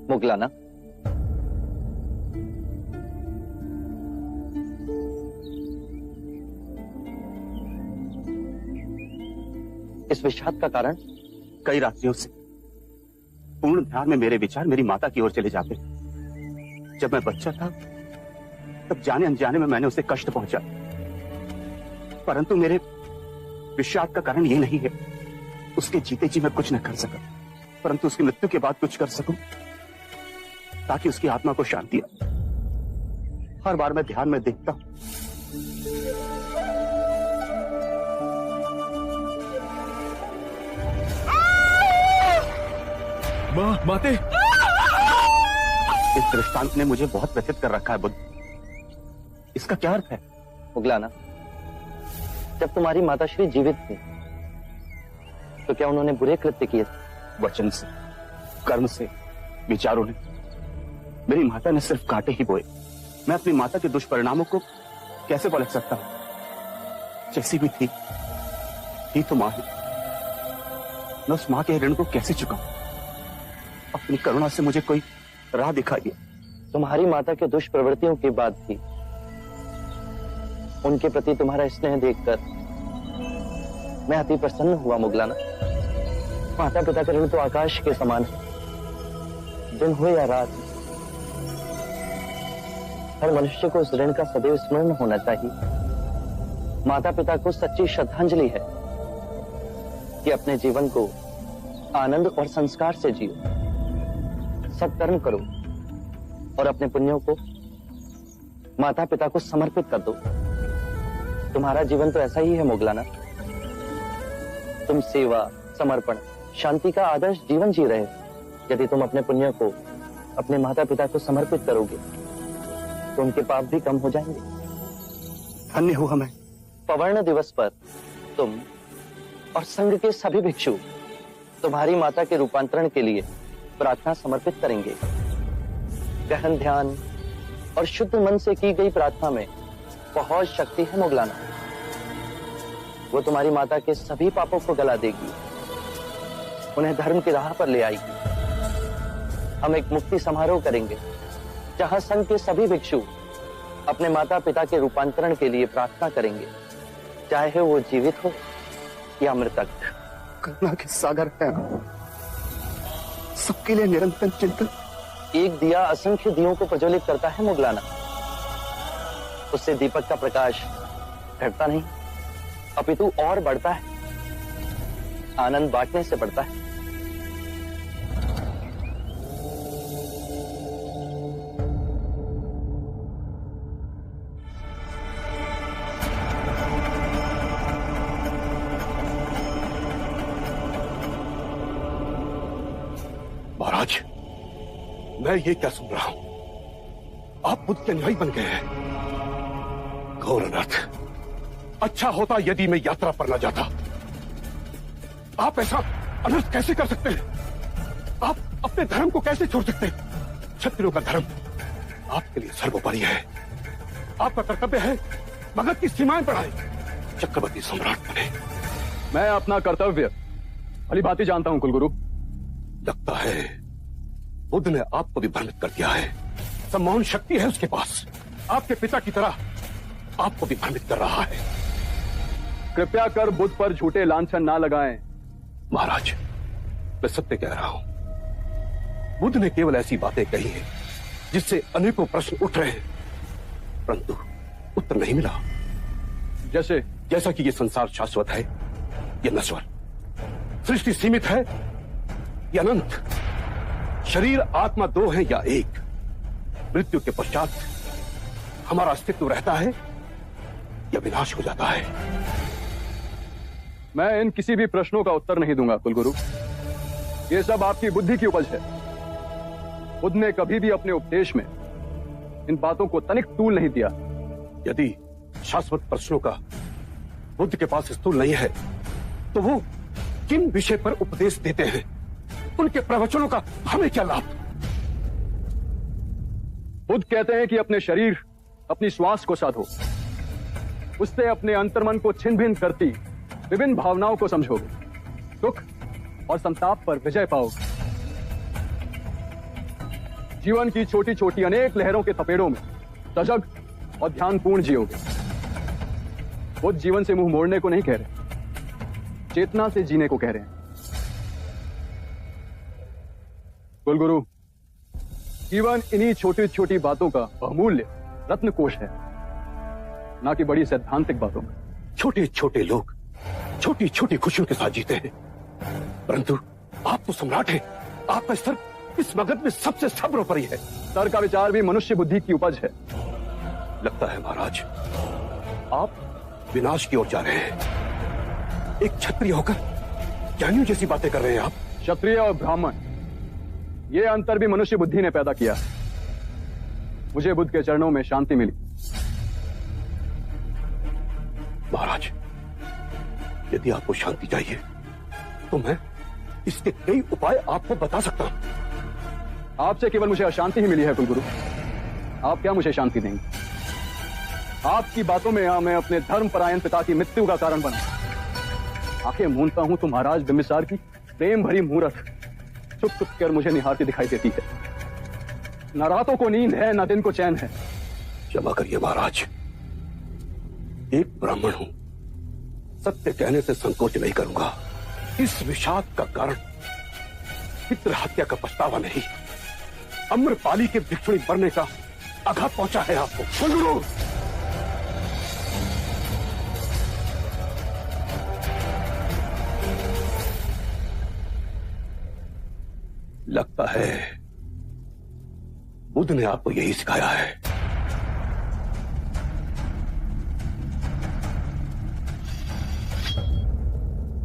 मुगलाना, इस विषाद का कारण? कई रात्रियों से पूर्ण ध्यान में मेरे विचार मेरी माता की ओर चले जाते। जब मैं बच्चा था तब जाने अनजाने में मैंने उसे कष्ट पहुंचा, परंतु मेरे विषाद का कारण ये नहीं है उसके जीते जी मैं कुछ न कर सका, परंतु उसकी मृत्यु के बाद कुछ कर सकूं ताकि उसकी आत्मा को शांति आए। हर बार मैं ध्यान में देखता हूं माते। इस दृष्टांत ने मुझे बहुत व्यथित कर रखा है बुद्ध। इसका क्या अर्थ है? मुगलाना, जब तुम्हारी माताश्री जीवित थी तो क्या उन्होंने बुरे कृत्य किए? वचन से, कर्म से, विचारों ने। मेरी माता ने सिर्फ कांटे ही बोए। मैं अपनी माता के दुष्परिणामों को कैसे पलट सकता हूं? जैसी भी थी तो मां ही। मैं उस मां के ऋण को कैसे चुकाऊं? अपनी करुणा से मुझे कोई राह दिखाइए। तुम्हारी माता के दुष्प्रवृत्तियों की बात थी, उनके प्रति तुम्हारा स्नेह देखकर मैं अति प्रसन्न हुआ मुगलाना। माता पिता का ऋण तो आकाश के समान है, दिन हो या रात, हर मनुष्य को उस ऋण का सदैव स्मरण होना चाहिए। माता पिता को सच्ची श्रद्धांजलि है कि अपने जीवन को आनंद और संस्कार से जियो, सत्कर्म करो और अपने पुण्यों को माता पिता को समर्पित कर दो। तुम्हारा जीवन तो ऐसा ही है मुगलाना। तुम सेवा, समर्पण, शांति का आदर्श जीवन जी रहे हो। यदि तुम अपने पुण्यों को अपने माता पिता को समर्पित करोगे तो उनके पाप भी कम हो जाएंगे। धन्य हुआ मैं। पवर्ण दिवस पर तुम और संघ के सभी भिक्षु तुम्हारी माता के रूपांतरण के लिए प्रार्थना समर्पित करेंगे। गहन ध्यान और शुद्ध मन से की गई प्रार्थना में बहुत शक्ति है मुगलाना। वो तुम्हारी माता के सभी पापों को गला देगी, उन्हें धर्म की राह पर ले आएगी। हम एक मुक्ति समारोह करेंगे जहां संघ के सभी भिक्षु अपने माता पिता के रूपांतरण के लिए प्रार्थना करेंगे, चाहे वो जीवित हो या मृतक। करुणा के सागर है, सबके लिए निरंतर चिंतन। एक दिया असंख्य दियों को प्रज्वलित करता है मुगलाना। उससे दीपक का प्रकाश घटता नहीं अपितु और बढ़ता है। आनंद बांटने से बढ़ता है। महाराज, मैं ये क्या सुन रहा हूं? आप बुद्ध के अनुयायी बन गए हैं। घोर अनर्थ। अच्छा होता यदि मैं यात्रा पर न जाता। आप ऐसा अनर्थ कैसे कर सकते हैं? आप अपने धर्म को कैसे छोड़ सकते हैं? क्षत्रियों का धर्म आपके लिए सर्वोपरि है। आपका कर्तव्य है मगध की सीमाएं बढ़ाए, चक्रवर्ती सम्राट बने। मैं अपना कर्तव्य भली भांति जानता हूं कुलगुरु। लगता है बुद्ध ने आपको भी भ्रमित कर दिया है। सम्मोहन शक्ति है उसके पास। आपके पिता की तरह आपको भी भ्रमित कर रहा है। कृपया कर बुद्ध पर झूठे लांछन ना लगाएं। महाराज, मैं सत्य कह रहा हूं। बुद्ध ने केवल ऐसी बातें कही हैं जिससे अनेकों प्रश्न उठ रहे हैं, परंतु उत्तर नहीं मिला। जैसा कि ये संसार शाश्वत है या नश्वर, सृष्टि सीमित है या अनंत, शरीर आत्मा दो है या एक, मृत्यु के पश्चात हमारा अस्तित्व रहता है या विनाश हो जाता है। मैं इन किसी भी प्रश्नों का उत्तर नहीं दूंगा कुलगुरु। ये सब आपकी बुद्धि की उपज है। बुद्ध ने कभी भी अपने उपदेश में इन बातों को तनिक तूल नहीं दिया। यदि शाश्वत प्रश्नों का बुद्ध के पास स्थूल नहीं है तो वो किन विषय पर उपदेश देते हैं? उनके प्रवचनों का हमें क्या लाभ? बुद्ध कहते हैं कि अपने शरीर, अपनी श्वास को साधो, उससे अपने अंतर्मन को छिन्न भिन्न करती विभिन्न भावनाओं को समझोगे, दुख और संताप पर विजय पाओगे, जीवन की छोटी छोटी अनेक लहरों के थपेड़ों में सजग और ध्यानपूर्ण जियोगे। बुद्ध जीवन से मुंह मोड़ने को नहीं कह रहे, चेतना से जीने को कह रहे हैं। कुलगुरु, जीवन इन्हीं छोटी छोटी बातों का बहुमूल्य रत्नकोश है, ना कि बड़ी सैद्धांतिक बातों का। छोटे छोटे लोग छोटी छोटी खुशियों के साथ जीते हैं, परंतु आप तो सम्राट हैं। आपका स्तर इस मगध में सबसे सर्वोपरि है। सर का विचार भी मनुष्य बुद्धि की उपज है। लगता है महाराज आप विनाश की ओर जा रहे हैं। एक क्षत्रिय होकर ज्ञानियों जैसी बातें कर रहे हैं आप। क्षत्रिय और ब्राह्मण, ये अंतर भी मनुष्य बुद्धि ने पैदा किया। मुझे बुद्ध के चरणों में शांति मिली। महाराज, यदि आपको शांति चाहिए तो मैं इसके कई उपाय आपको बता सकता हूं। आपसे केवल मुझे अशांति ही मिली है कुलगुरु। आप क्या मुझे शांति देंगे? आपकी बातों में मैं अपने धर्मपरायण पिता की मृत्यु का कारण बना। आंखें मूंदता हूं तो महाराज बिंबिसार की प्रेम भरी मूरत चुप चुप कर मुझे निहारती दिखाई देती है। न रातों को नींद है, न दिन को चैन है। क्षमा करिए महाराज, एक ब्राह्मण हूं, सत्य कहने से संकोच नहीं करूंगा। इस विषाद का कारण पितृ हत्या का पछतावा नहीं, अम्रपाली के भिक्षुणी बनने का आघात पहुंचा है आपको। कुलगुरु, लगता है बुद्ध ने आपको यही सिखाया है।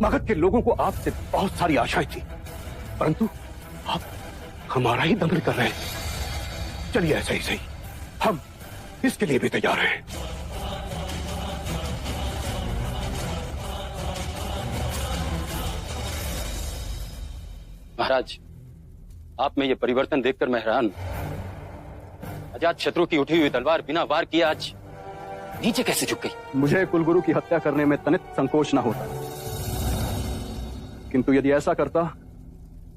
मगध के लोगों को आपसे बहुत सारी आशाएं थी, परंतु आप हमारा ही दमन कर रहे हैं। चलिए ऐसा ही सही, हम इसके लिए भी तैयार हैं। महाराज, आप में ये परिवर्तन देखकर मैं हैरान हूं। अजात शत्रु की उठी हुई तलवार बिना वार किए आज नीचे कैसे झुक गई? मुझे कुलगुरु की हत्या करने में तनित संकोच न होता, किंतु यदि ऐसा करता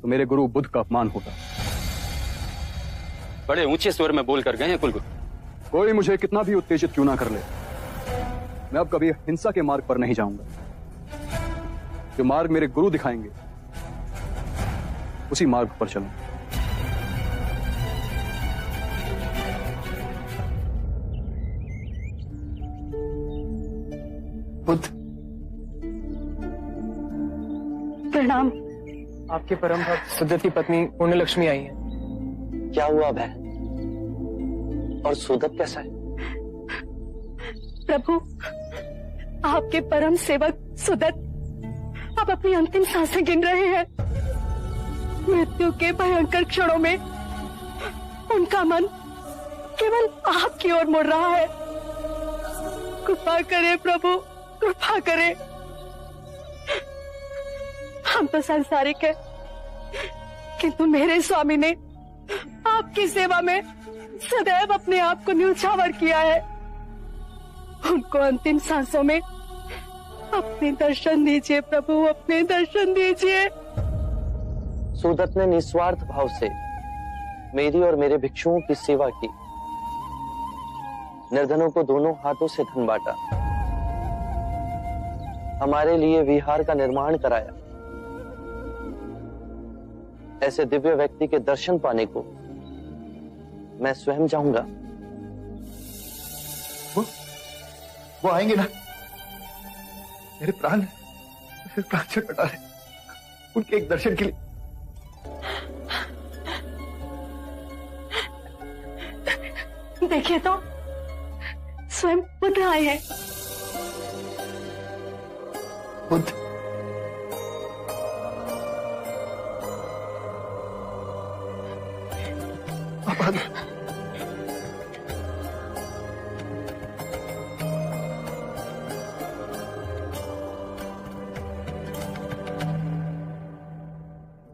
तो मेरे गुरु बुद्ध का अपमान होता। बड़े ऊंचे स्वर में बोलकर गए हैं कुलगुरु। कोई मुझे कितना भी उत्तेजित क्यों ना कर ले, मैं अब कभी हिंसा के मार्ग पर नहीं जाऊंगा। जो मार्ग मेरे गुरु दिखाएंगे उसी मार्ग पर चलूं। बुद्ध, प्रणाम। आपके परम भक्त सुदत की पत्नी पुण्यलक्ष्मी आई है। क्या हुआ भय? और सुदत कैसा है? प्रभु, आपके परम सेवक सुदत अब अपनी अंतिम सांसें गिन रहे हैं। मृत्यु के भयंकर क्षणों में उनका मन केवल आपकी ओर मुड़ रहा है। कृपा करें प्रभु, कृपा करें। हम तो सांसारिक हैं, किंतु मेरे स्वामी ने आपकी सेवा में सदैव अपने आप को न्यौछावर किया है। उनको अंतिम सांसों में अपने दर्शन दीजिए प्रभु, अपने दर्शन दीजिए। सुदत ने निस्वार्थ भाव से मेरी और मेरे भिक्षुओं की सेवा की, निर्धनों को दोनों हाथों से धन बांटा, हमारे लिए विहार का निर्माण कराया। ऐसे दिव्य व्यक्ति के दर्शन पाने को मैं स्वयं जाऊंगा। वो आएंगे ना? मेरे प्राण छटपटा रहे उनके एक दर्शन के लिए। देखिए तो, स्वयं बुद्ध आए हैं। बुद्ध, आप आ गए।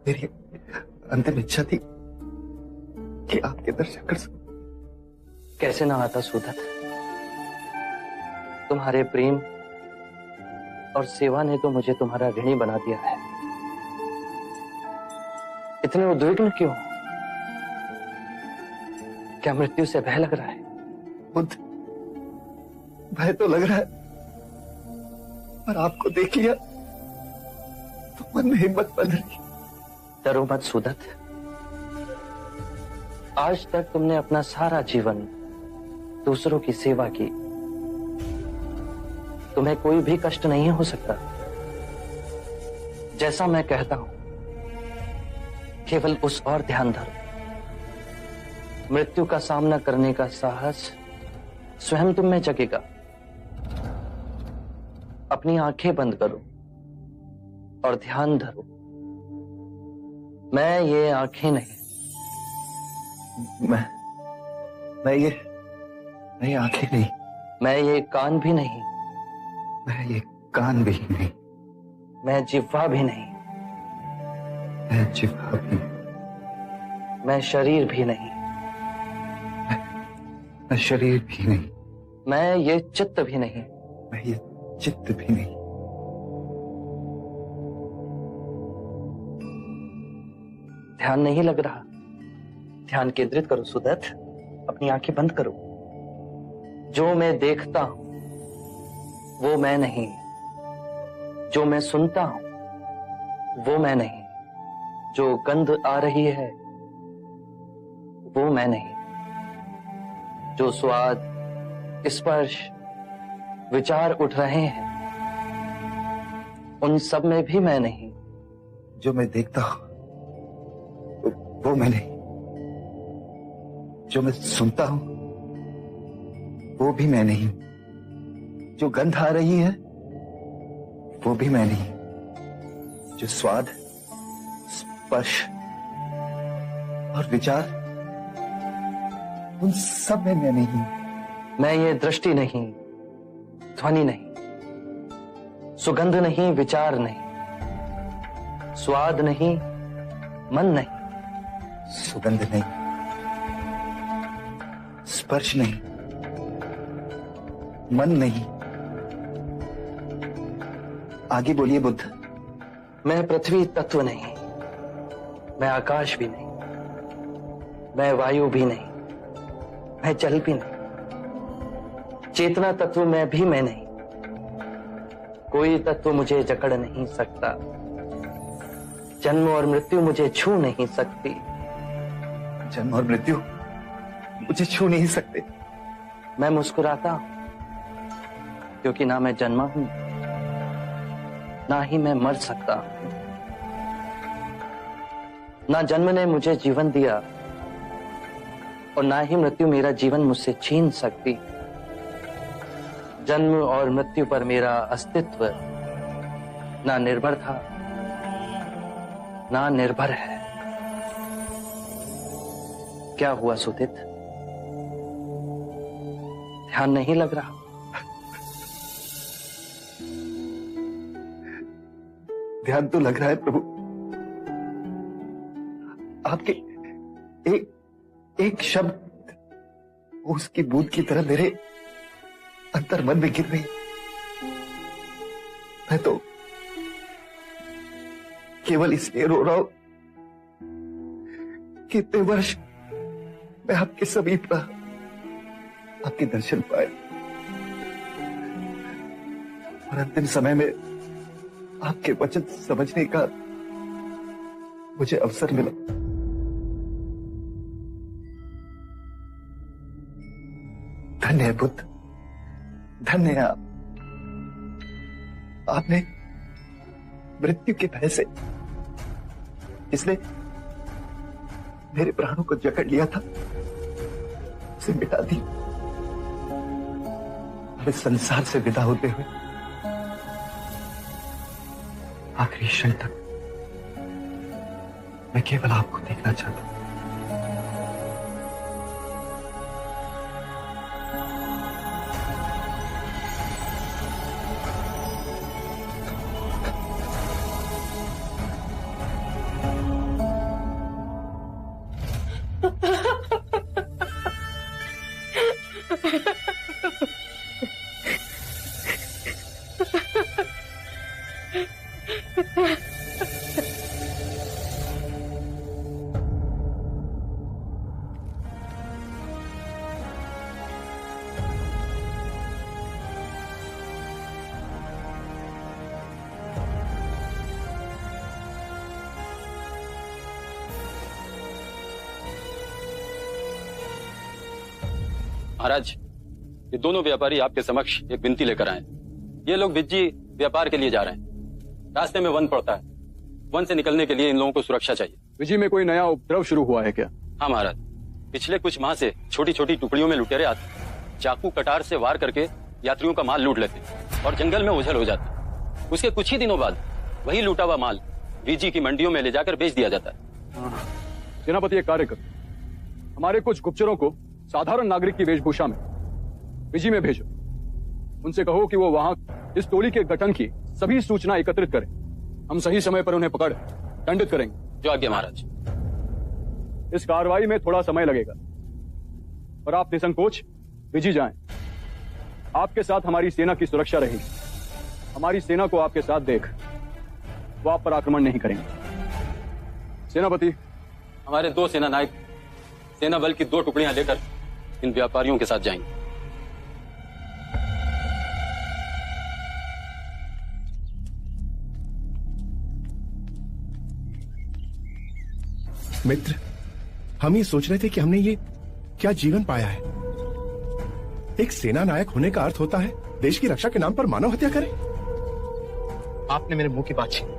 मेरी अंतिम इच्छा थी कि आपके दर्शन कर सकूं। कैसे ना आता सुदत। तुम्हारे प्रेम और सेवा ने तो मुझे तुम्हारा ऋणी बना दिया है। इतने उद्विग्न क्यों? क्या मृत्यु से भय लग रहा है? बुद्ध, भय तो लग रहा है, पर आपको देख लिया तो मन में हिम्मत बन रही। डरो मत सुदत। आज तक तुमने अपना सारा जीवन दूसरों की सेवा की। तुम्हें कोई भी कष्ट नहीं हो सकता। जैसा मैं कहता हूं, केवल उस और ध्यान धरो। मृत्यु का सामना करने का साहस स्वयं तुम में जगेगा। अपनी आंखें बंद करो और ध्यान धरो। मैं ये आंखें नहीं, मैं ये आंखें नहीं, मैं ये कान भी नहीं, मैं ये कान भी नहीं, मैं जिह्वा भी नहीं, मैं जिह्वा भी, मैं शरीर भी नहीं, मैं शरीर भी नहीं, मैं ये चित्त भी नहीं, मैं ये चित्त भी नहीं। ध्यान नहीं लग रहा? ध्यान केंद्रित करो सुदत। अपनी आंखें बंद करो। जो मैं देखता हूं वो मैं नहीं, जो मैं सुनता हूं वो मैं नहीं, जो गंध आ रही है वो मैं नहीं, जो स्वाद, स्पर्श, विचार उठ रहे हैं उन सब में भी मैं नहीं। जो मैं देखता हूं वो मैं नहीं, जो मैं सुनता हूं वो भी मैं नहीं, जो गंध आ रही है वो भी मैं नहीं, जो स्वाद, स्पर्श और विचार उन सब में मैं नहीं। मैं ये दृष्टि नहीं, ध्वनि नहीं, सुगंध नहीं, विचार नहीं, स्वाद नहीं, मन नहीं, सुगंध नहीं, स्पर्श नहीं, मन नहीं। आगे बोलिए बुद्ध। मैं पृथ्वी तत्व नहीं, मैं आकाश भी नहीं, मैं वायु भी नहीं, मैं जल भी नहीं, चेतना तत्व में भी मैं नहीं। कोई तत्व मुझे जकड़ नहीं सकता। जन्म और मृत्यु मुझे छू नहीं सकती। जन्म और मृत्यु मुझे छू नहीं सकते। मैं मुस्कुराता हूं क्योंकि ना मैं जन्मा हूं, ना ही मैं मर सकता हूं। ना जन्म ने मुझे जीवन दिया और ना ही मृत्यु मेरा जीवन मुझसे छीन सकती। जन्म और मृत्यु पर मेरा अस्तित्व ना निर्भर था, ना निर्भर है। क्या हुआ सुदित? ध्यान नहीं लग रहा? ध्यान तो लग रहा है प्रभु। आपके एक शब्द उसकी बूंद की तरह मेरे अंतर मन में गिर रही। मैं तो केवल इसलिए रो रहा हूं कि इतने वर्ष मैं आपके समीप रहा, आपके दर्शन पाए और अंतिम समय में आपके वचन समझने का मुझे अवसर मिला। धन्य है बुद्ध, धन्य है आप। आपने मृत्यु के भय से, इसने मेरे प्राणों को जकड़ लिया था, उसे मिटा दी। अब इस संसार से विदा होते हुए आखिरी क्षण तक मैं केवल आपको देखना चाहता हूं। महाराज, ये दोनों व्यापारी आपके समक्ष एक विनती लेकर आए। ये लोग विज्जी व्यापार के लिए जा रहे हैं। रास्ते में वन पड़ता है। वन से निकलने के लिए इन लोगों को सुरक्षा चाहिए। विजी में कोई नया उपद्रव शुरू हुआ है क्या? हाँ महाराज, पिछले कुछ माह से छोटी छोटी टुकड़ियों में लुटेरे आते, चाकू कटार से वार करके यात्रियों का माल लूट लेते और जंगल में ओझल हो जाते। उसके कुछ ही दिनों बाद वही लूटा हुआ माल विजी की मंडियों में ले जाकर बेच दिया जाता है। सेनापति एक कार्य करो, हमारे कुछ गुप्तचरों को साधारण नागरिक की वेशभूषा में विजी में भेजो। उनसे कहो कि वो वहां इस टोली के गठन की सभी सूचना एकत्रित करें। हम सही समय पर उन्हें पकड़ दंडित करेंगे। जो आज्ञा महाराज। इस कार्रवाई में थोड़ा समय लगेगा, पर आप निसंकोच विजी जाएं। आपके साथ हमारी सेना की सुरक्षा रहेगी। हमारी सेना को आपके साथ देख वो आप पर आक्रमण नहीं करेंगे। सेनापति, हमारे 2 सेना नायक सेना बल की 2 टुकड़ियां लेकर इन व्यापारियों के साथ जाएंगे। मित्र, हम ये सोच रहे थे कि हमने ये क्या जीवन पाया है। एक सेना नायक होने का अर्थ होता है देश की रक्षा के नाम पर मानव हत्या करें। आपने मेरे मुंह की बात छीनी।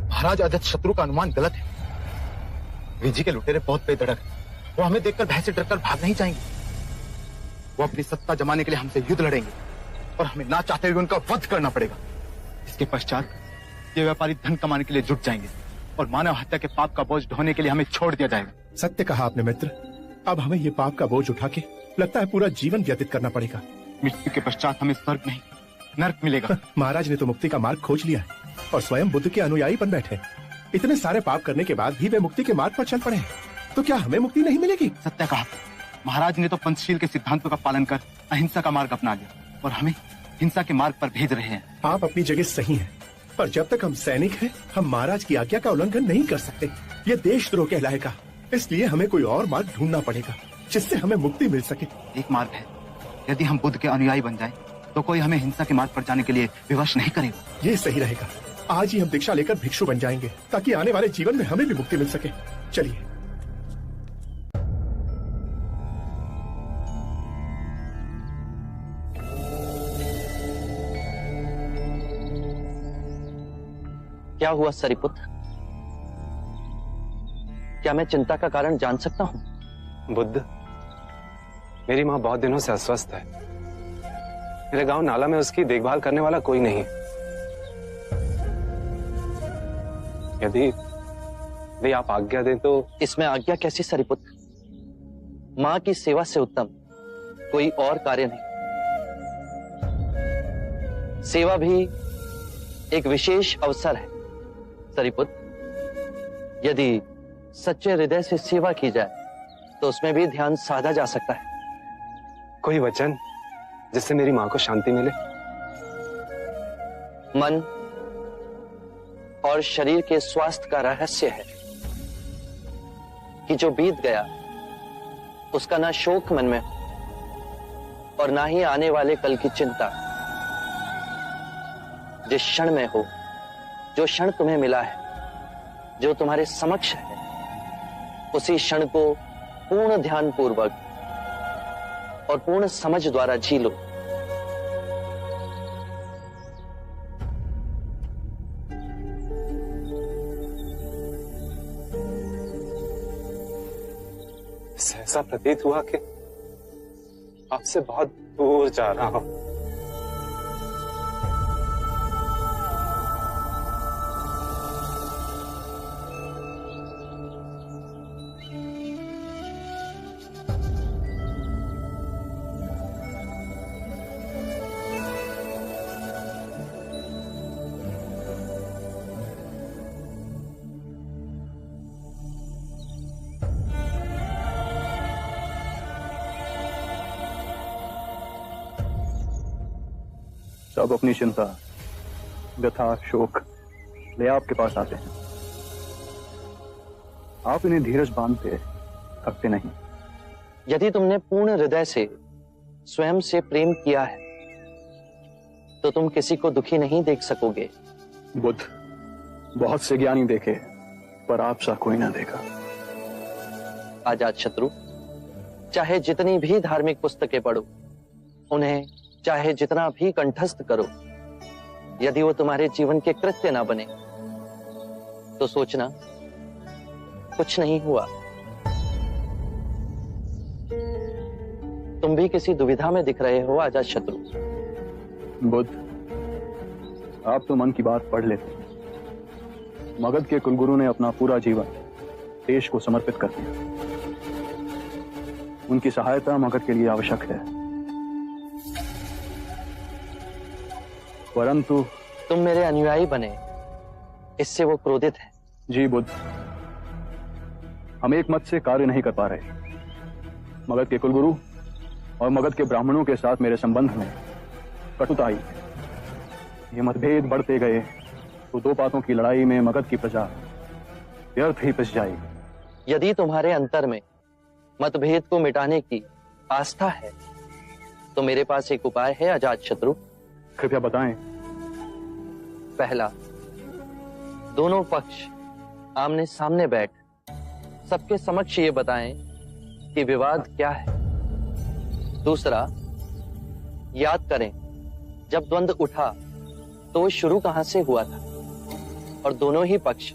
महाराज अजत शत्रु का अनुमान गलत है। विजी के लुटेरे बहुत बेधड़क हैं। वो हमें देखकर भय से डरकर भाग नहीं जाएंगे। वो अपनी सत्ता जमाने के लिए हमसे युद्ध लड़ेंगे और हमें ना चाहते हुए उनका वध करना पड़ेगा। इसके पश्चात ये व्यापारी धन कमाने के लिए जुट जाएंगे और मानव हत्या के पाप का बोझ ढोने के लिए हमें छोड़ दिया जाएगा। सत्य कहा आपने मित्र। अब हमें ये पाप का बोझ उठा के लगता है पूरा जीवन व्यतीत करना पड़ेगा। मृत्यु के पश्चात हमें स्वर्ग नहीं नर्क मिलेगा। महाराज ने तो मुक्ति का मार्ग खोज लिया है और स्वयं बुद्ध के अनुयायी बन बैठे। इतने सारे पाप करने के बाद भी वे मुक्ति के मार्ग पर चल पड़े हैं, तो क्या हमें मुक्ति नहीं मिलेगी? सत्य कहा। महाराज ने तो पंचशील के सिद्धांतों का पालन कर अहिंसा का मार्ग अपना लिया और हमें हिंसा के मार्ग पर भेज रहे हैं। आप अपनी जगह सही हैं, पर जब तक हम सैनिक हैं, हम महाराज की आज्ञा का उल्लंघन नहीं कर सकते। ये देशद्रोह कहलाएगा। इसलिए हमें कोई और मार्ग ढूंढना पड़ेगा जिससे हमें मुक्ति मिल सके। एक मार्ग है, यदि हम बुद्ध के अनुयायी बन जाएं, तो कोई हमें हिंसा के मार्ग पर जाने के लिए विवश नहीं करेगा। ये सही रहेगा। आज ही हम दीक्षा लेकर भिक्षु बन जाएंगे ताकि आने वाले जीवन में हमें भी मुक्ति मिल सके। चलिए। क्या हुआ सरिपुत्र? क्या मैं चिंता का कारण जान सकता हूं? बुद्ध, मेरी मां बहुत दिनों से अस्वस्थ है। मेरे गांव नाला में उसकी देखभाल करने वाला कोई नहीं। यदि आप आज्ञा दें तो। इसमें आज्ञा कैसी सरिपुत्र? मां की सेवा से उत्तम कोई और कार्य नहीं। सेवा भी एक विशेष अवसर है सरिपुत्र। यदि सच्चे हृदय से सेवा की जाए तो उसमें भी ध्यान साधा जा सकता है। कोई वचन जिससे मेरी मां को शांति मिले? मन और शरीर के स्वास्थ्य का रहस्य है कि जो बीत गया उसका ना शोक मन में हो और ना ही आने वाले कल की चिंता। जिस क्षण में हो, जो क्षण तुम्हें मिला है, जो तुम्हारे समक्ष है, उसी क्षण को पूर्ण ध्यान पूर्वक और पूर्ण समझ द्वारा जी लो। ऐसा प्रतीत हुआ कि आपसे बहुत दूर जा रहा हूं। सब अपनी चिंता, व्यथा, शोक ले आपके पास आते हैं। आप इन्हें धीरज बांधते थकते नहीं। यदि तुमने पूर्ण हृदय से स्वयं से प्रेम किया है तो तुम किसी को दुखी नहीं देख सकोगे। बुद्ध, बहुत से ज्ञानी देखे पर आप सा कोई ना देखा। अजात शत्रु, चाहे जितनी भी धार्मिक पुस्तकें पढ़ो, उन्हें चाहे जितना भी कंठस्थ करो, यदि वो तुम्हारे जीवन के कृत्य ना बने तो सोचना कुछ नहीं हुआ। तुम भी किसी दुविधा में दिख रहे हो अजात शत्रु। बुद्ध, आप तो मन की बात पढ़ लेते। मगध के कुलगुरु ने अपना पूरा जीवन देश को समर्पित कर दिया। उनकी सहायता मगध के लिए आवश्यक है, परंतु तुम मेरे अनुयायी बने, इससे वो क्रोधित है। जी बुद्ध, हम एक मत से कार्य नहीं कर पा रहे। मगध के कुलगुरु और मगध के ब्राह्मणों के साथ मेरे संबंध में कटुता आई। ये मतभेद बढ़ते गए तो दो पातों की लड़ाई में मगध की प्रजा व्यर्थ ही पिस जाएगी। यदि तुम्हारे अंतर में मतभेद को मिटाने की आस्था है तो मेरे पास एक उपाय है अजात शत्रु। कृपया बताएं। पहला, दोनों पक्ष आमने सामने बैठ सबके समक्ष ये बताएं कि विवाद क्या है। दूसरा, याद करें जब द्वंद्व उठा तो शुरू कहां से हुआ था, और दोनों ही पक्ष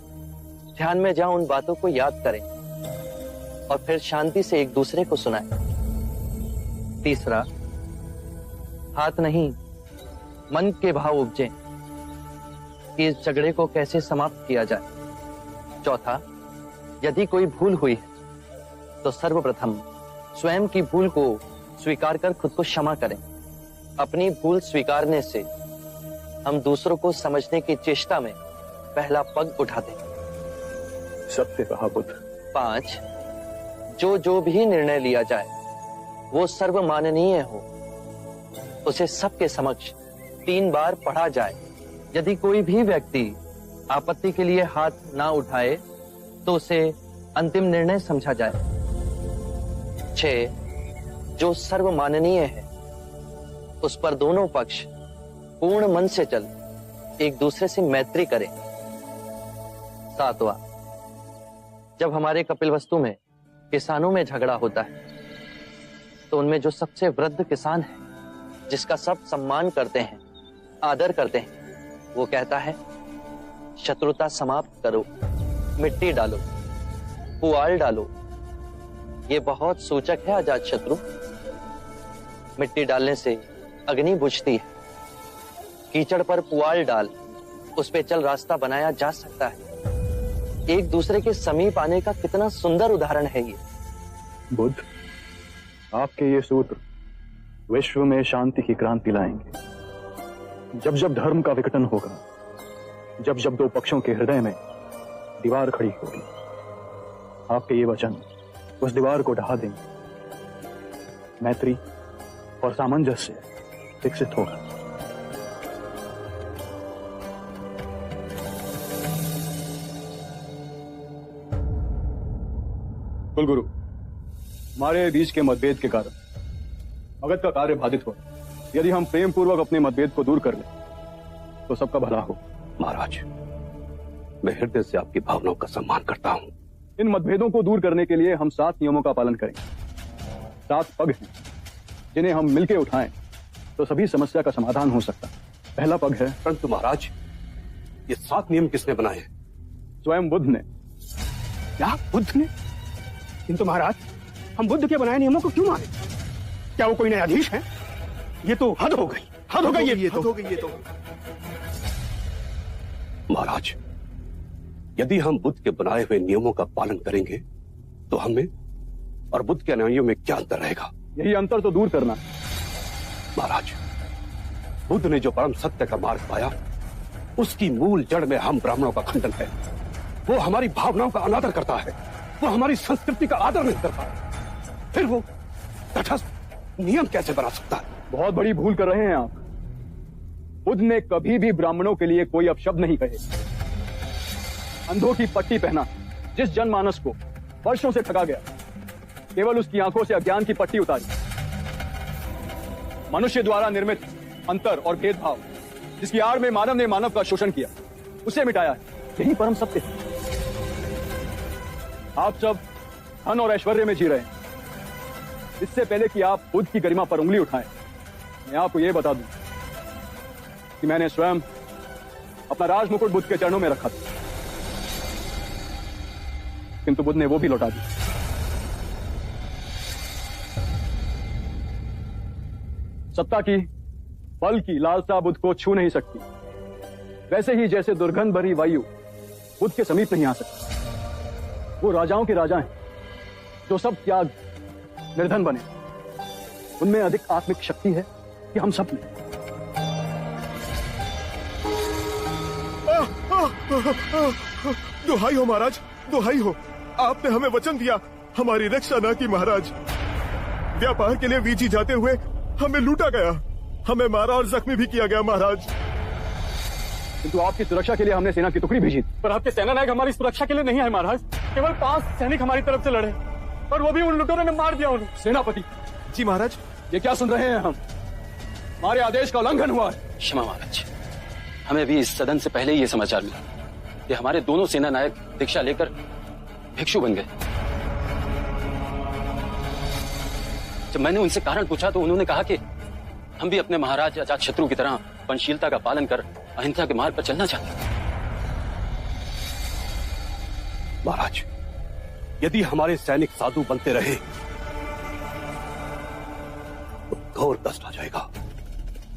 ध्यान में जा उन बातों को याद करें और फिर शांति से एक दूसरे को सुनाएं। तीसरा, हाथ नहीं मन के भाव उपजें कि इस झगड़े को कैसे समाप्त किया जाए। चौथा, यदि कोई भूल हुई है तो सर्वप्रथम स्वयं की भूल को स्वीकार कर खुद को क्षमा करें। अपनी भूल स्वीकारने से हम दूसरों को समझने की चेष्टा में पहला पग उठाते हैं। सत्य कहा बुद्ध। 5, जो भी निर्णय लिया जाए वो सर्वमाननीय हो, उसे सबके समक्ष 3 बार पढ़ा जाए। यदि कोई भी व्यक्ति आपत्ति के लिए हाथ ना उठाए तो उसे अंतिम निर्णय समझा जाए। 6, जो सर्वमाननीय है उस पर दोनों पक्ष पूर्ण मन से चल एक दूसरे से मैत्री करें। 7वां, जब हमारे कपिलवस्तु में किसानों में झगड़ा होता है तो उनमें जो सबसे वृद्ध किसान है, जिसका सब सम्मान करते हैं, आदर करते हैं, वो कहता है शत्रुता समाप्त करो, मिट्टी डालो, पुआल डालो। ये बहुत सूचक है अजात शत्रु। मिट्टी डालने से अग्नि बुझती है, कीचड़ पर पुआल डाल उस पे चल रास्ता बनाया जा सकता है। एक दूसरे के समीप आने का कितना सुंदर उदाहरण है ये। बुद्ध, आपके ये सूत्र विश्व में शांति की क्रांति लाएंगे। जब जब धर्म का विघटन होगा, जब जब दो पक्षों के हृदय में दीवार खड़ी होगी, आपके ये वचन उस दीवार को ढहा देंगे। मैत्री और सामंजस्य विकसित होगा। कुलगुरु, हमारे बीच के मतभेद के कारण मगध का कार्य बाधित हो। यदि हम प्रेम पूर्वक अपने मतभेद को दूर कर लें तो सबका भला हो। महाराज, मैं हृदय से आपकी भावनाओं का सम्मान करता हूं। इन मतभेदों को दूर करने के लिए हम 7 नियमों का पालन करेंगे। 7 पग हैं जिन्हें हम मिलकर उठाएं तो सभी समस्या का समाधान हो सकता है। पहला पग है, परंतु महाराज, ये 7 नियम किसने बनाए हैं? स्वयं बुद्ध ने। क्या बुद्ध ने? किंतु महाराज, हम बुद्ध के बनाए नियमों को क्यों माने? क्या वो कोई न्यायाधीश है? ये तो हद हो गई, हद हो गई ये तो। महाराज, यदि हम बुद्ध के बनाए हुए नियमों का पालन करेंगे तो हमें और बुद्ध के अनुयायियों में क्या अंतर रहेगा? यही अंतर तो दूर करना। महाराज, बुद्ध ने जो परम सत्य का मार्ग पाया, उसकी मूल जड़ में हम ब्राह्मणों का खंडन है। वो हमारी भावनाओं का अनादर करता है, वो हमारी संस्कृति का आदर नहीं करता है। फिर वो तटस्थ नियम कैसे बना सकता है? बहुत बड़ी भूल कर रहे हैं आप। बुद्ध ने कभी भी ब्राह्मणों के लिए कोई अपशब्द नहीं कहे। अंधों की पट्टी पहना जिस जनमानस को वर्षों से ठगा गया, केवल उसकी आंखों से अज्ञान की पट्टी उतारी। मनुष्य द्वारा निर्मित अंतर और भेदभाव जिसकी आड़ में मानव ने मानव का शोषण किया, उसे मिटाया है। यही परम सत्य है। आप सब धन और ऐश्वर्य में जी रहे हैं, इससे पहले कि आप बुद्ध की गरिमा पर उंगली उठाएं, मैं आपको यह बता दूं कि मैंने स्वयं अपना राज मुकुट बुद्ध के चरणों में रखा था, किंतु बुद्ध ने वो भी लौटा दिया। सत्ता की, बल की लालसा बुद्ध को छू नहीं सकती, वैसे ही जैसे दुर्गंध भरी वायु बुद्ध के समीप नहीं आ सकती। वो राजाओं के राजा हैं जो सब त्याग निर्धन बने। उनमें अधिक आत्मिक शक्ति है कि हम सब में। दुहाई हो महाराज, दुहाई हो, आपने हमें वचन दिया, हमारी रक्षा न की महाराज। व्यापार के लिए वीजी जाते हुए हमें लूटा गया, हमें मारा और जख्मी भी किया गया महाराज। किंतु आपकी सुरक्षा के लिए हमने सेना की टुकड़ी भेजी, पर आपके सेना नायक हमारी सुरक्षा के लिए नहीं आए महाराज। केवल 5 सैनिक हमारी तरफ से लड़े और वो भी उन लुटेरों ने मार दिया उन्हें। सेनापति जी महाराज, ये क्या सुन रहे हैं हम? हमारे आदेश का उल्लंघन हुआ है। क्षमा महाराज, हमें भी इस सदन से पहले ही ये समाचार मिला कि हमारे दोनों सेना नायक दीक्षा लेकर भिक्षु बन गए। जब मैंने उनसे कारण पूछा तो उन्होंने कहा कि हम भी अपने महाराज अजातशत्रु की तरह पंचशीलता का पालन कर अहिंसा के मार्ग पर चलना चाहते हैं। महाराज, यदि हमारे सैनिक साधु बनते रहे तो घोर कष्ट आ जाएगा।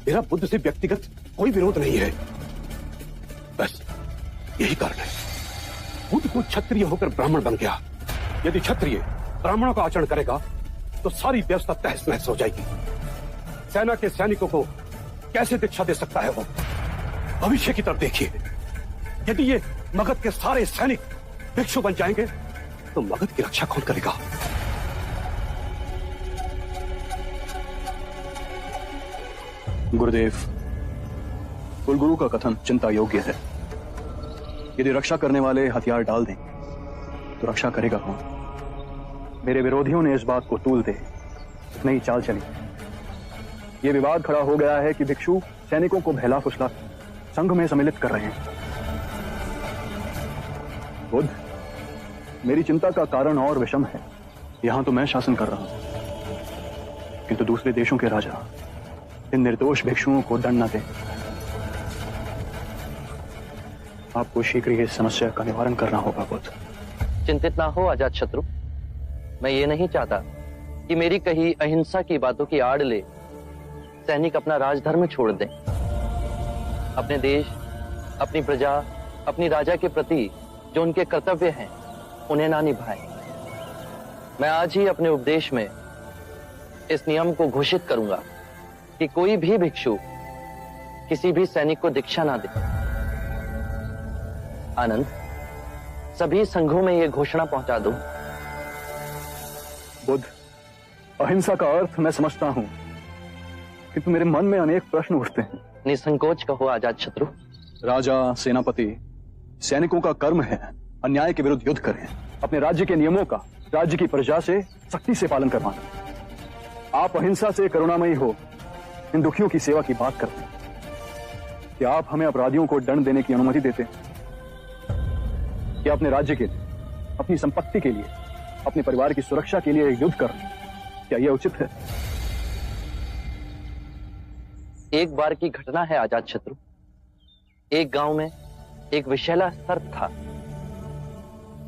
मेरा बुद्ध से व्यक्तिगत कोई विरोध नहीं है, बस यही कारण है। बुद्ध को क्षत्रिय होकर ब्राह्मण बन गया। यदि क्षत्रिय ब्राह्मणों का आचरण करेगा तो सारी व्यवस्था तहस नहस हो जाएगी। सेना के सैनिकों को कैसे दीक्षा दे सकता है वो? भविष्य की तरफ देखिए। यदि ये मगध के सारे सैनिक भिक्षु बन जाएंगे तो मगध की रक्षा कौन करेगा? गुरुदेव, कुलगुरु का कथन चिंता योग्य है। यदि रक्षा करने वाले हथियार डाल दें तो रक्षा करेगा कौन? मेरे विरोधियों ने इस बात को तूल दे नई चाल चली। ये विवाद खड़ा हो गया है कि भिक्षु सैनिकों को बहला फुसला संघ में सम्मिलित कर रहे हैं। बुद्ध, मेरी चिंता का कारण और विषम है। यहां तो मैं शासन कर रहा हूं, किंतु दूसरे देशों के राजा इन निर्दोष भिक्षुओं को दंड न दें। आपको शीघ्र ही इस समस्या का निवारण करना होगा बुद्ध। चिंतित ना हो अजातशत्रु, मैं ये नहीं चाहता कि मेरी कही अहिंसा की बातों की आड़ ले सैनिक अपना राजधर्म छोड़ दें। अपने देश, अपनी प्रजा, अपनी राजा के प्रति जो उनके कर्तव्य हैं उन्हें ना निभाएं। मैं आज ही अपने उपदेश में इस नियम को घोषित करूंगा कि कोई भी भिक्षु किसी भी सैनिक को दीक्षा ना दे। आनंद, सभी संघों में यह घोषणा पहुंचा दो। बुद्ध, अहिंसा का अर्थ मैं समझता हूं, किंतु मेरे मन में अनेक प्रश्न उठते हैं। निसंकोच कहो अजातशत्रु। राजा, सेनापति, सैनिकों का कर्म है अन्याय के विरुद्ध युद्ध करें, अपने राज्य के नियमों का राज्य की प्रजा से सख्ती से पालन करवाना। आप अहिंसा से करुणामयी हो इन दुखियों की सेवा की बात करते हैं। क्या आप हमें अपराधियों को दंड देने की अनुमति देते हैं? क्या अपने राज्य के लिए, अपनी संपत्ति के लिए, अपने परिवार की सुरक्षा के लिए युद्ध कर रहे हैं? क्या यह उचित है? एक बार की घटना है अजातशत्रु। एक गांव में एक विषैला सर्प था।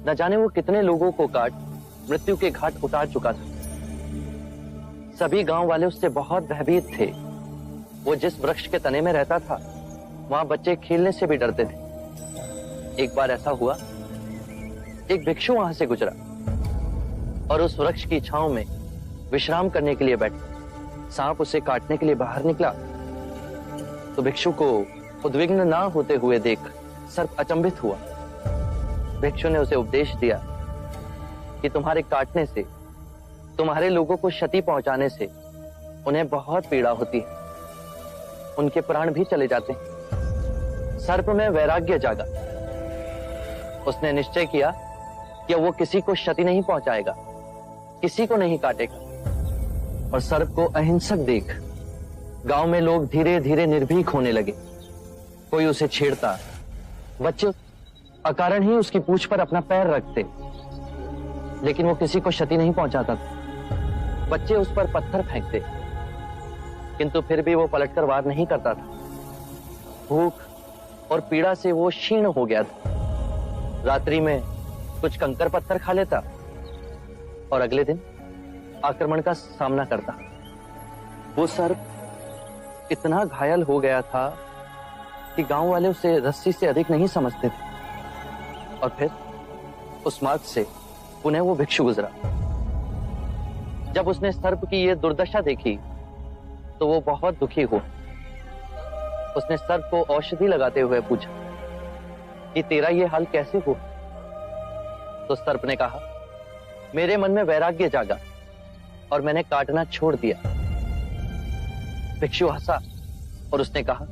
न जाने वो कितने लोगों को काट मृत्यु के घाट उतार चुका था। सभी गांव वाले उससे बहुत भयभीत थे। वो जिस वृक्ष के तने में रहता था वहां बच्चे खेलने से भी डरते थे। एक बार ऐसा हुआ, एक भिक्षु वहां से गुजरा और उस वृक्ष की छांव में विश्राम करने के लिए बैठा। सांप उसे काटने के लिए बाहर निकला तो भिक्षु को उद्विग्न ना होते हुए देख सर्प अचंभित हुआ। भिक्षु ने उसे उपदेश दिया कि तुम्हारे काटने से, तुम्हारे लोगों को क्षति पहुंचाने से उन्हें बहुत पीड़ा होती है, उनके प्राण भी चले जाते हैं। सर्प में वैराग्य जागा। उसने निश्चय किया कि वो किसी को क्षति नहीं पहुंचाएगा, किसी को नहीं काटेगा। और सर्प को अहिंसक देख गांव में लोग धीरे धीरे निर्भीक होने लगे। कोई उसे छेड़ता, बच्चे अकारण ही उसकी पूंछ पर अपना पैर रखते, लेकिन वो किसी को क्षति नहीं पहुंचाता था। बच्चे उस पर पत्थर फेंकते, किंतु फिर भी वो पलटकर वार नहीं करता था। भूख और पीड़ा से वो क्षीण हो गया था। रात्रि में कुछ कंकर पत्थर खा लेता और अगले दिन आक्रमण का सामना करता। वो सर्प इतना घायल हो गया था कि गांव वाले उसे रस्सी से अधिक नहीं समझते थे। और फिर उस मार्ग से पुनः वो भिक्षु गुजरा। जब उसने सर्प की ये दुर्दशा देखी तो वो बहुत दुखी हुआ। उसने सर्प को औषधि लगाते हुए पूछा कि तेरा ये हाल कैसे हुआ? तो सर्प ने कहा, मेरे मन में वैराग्य जागा और मैंने काटना छोड़ दिया। भिक्षु हंसा और उसने कहा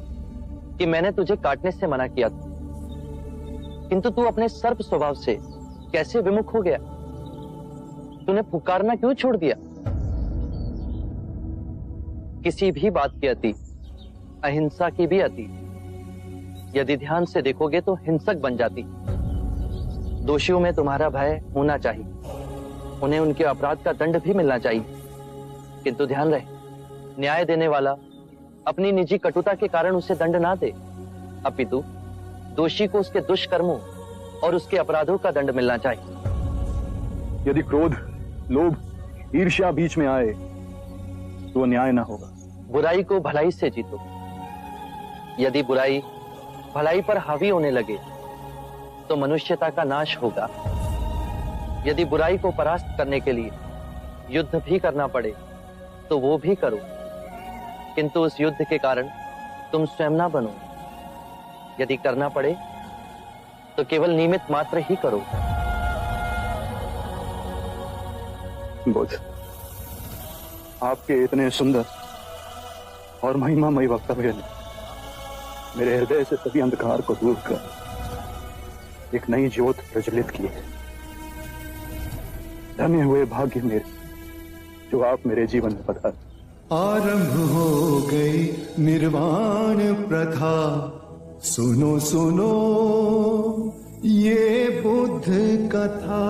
कि मैंने तुझे काटने से मना किया था, किंतु तू अपने सर्प स्वभाव से कैसे विमुख हो गया? तूने पुकारना क्यों छोड़ दिया? किसी भी बात की अति, अहिंसा की भी अति, यदि ध्यान से देखोगे तो हिंसक बन जाती। दोषियों में तुम्हारा भय होना चाहिए, उन्हें उनके अपराध का दंड भी मिलना चाहिए, किंतु ध्यान रहे, न्याय देने वाला अपनी निजी कटुता के कारण उसे दंड ना दे, अपितु दोषी को उसके दुष्कर्मों और उसके अपराधों का दंड मिलना चाहिए। यदि क्रोध, लोभ, ईर्ष्या बीच में आए तो न्याय ना होगा। बुराई को भलाई से जीतो। यदि बुराई भलाई पर हावी होने लगे तो मनुष्यता का नाश होगा। यदि बुराई को परास्त करने के लिए युद्ध भी करना पड़े तो वो भी करो, किंतु उस युद्ध के कारण तुम स्वयं ना बनो। यदि करना पड़े तो केवल निमित्त मात्र ही करो। बुद्ध, आपके इतने सुंदर और महिमामयी वक्तव्य ने मेरे हृदय से सभी अंधकार को दूर कर एक नई ज्योत प्रज्वलित की है। धन्य हुए भाग्य मेरे जो आप मेरे जीवन में पधारे। आरंभ हो गई निर्वाण प्रथा, सुनो सुनो ये बुद्ध कथा।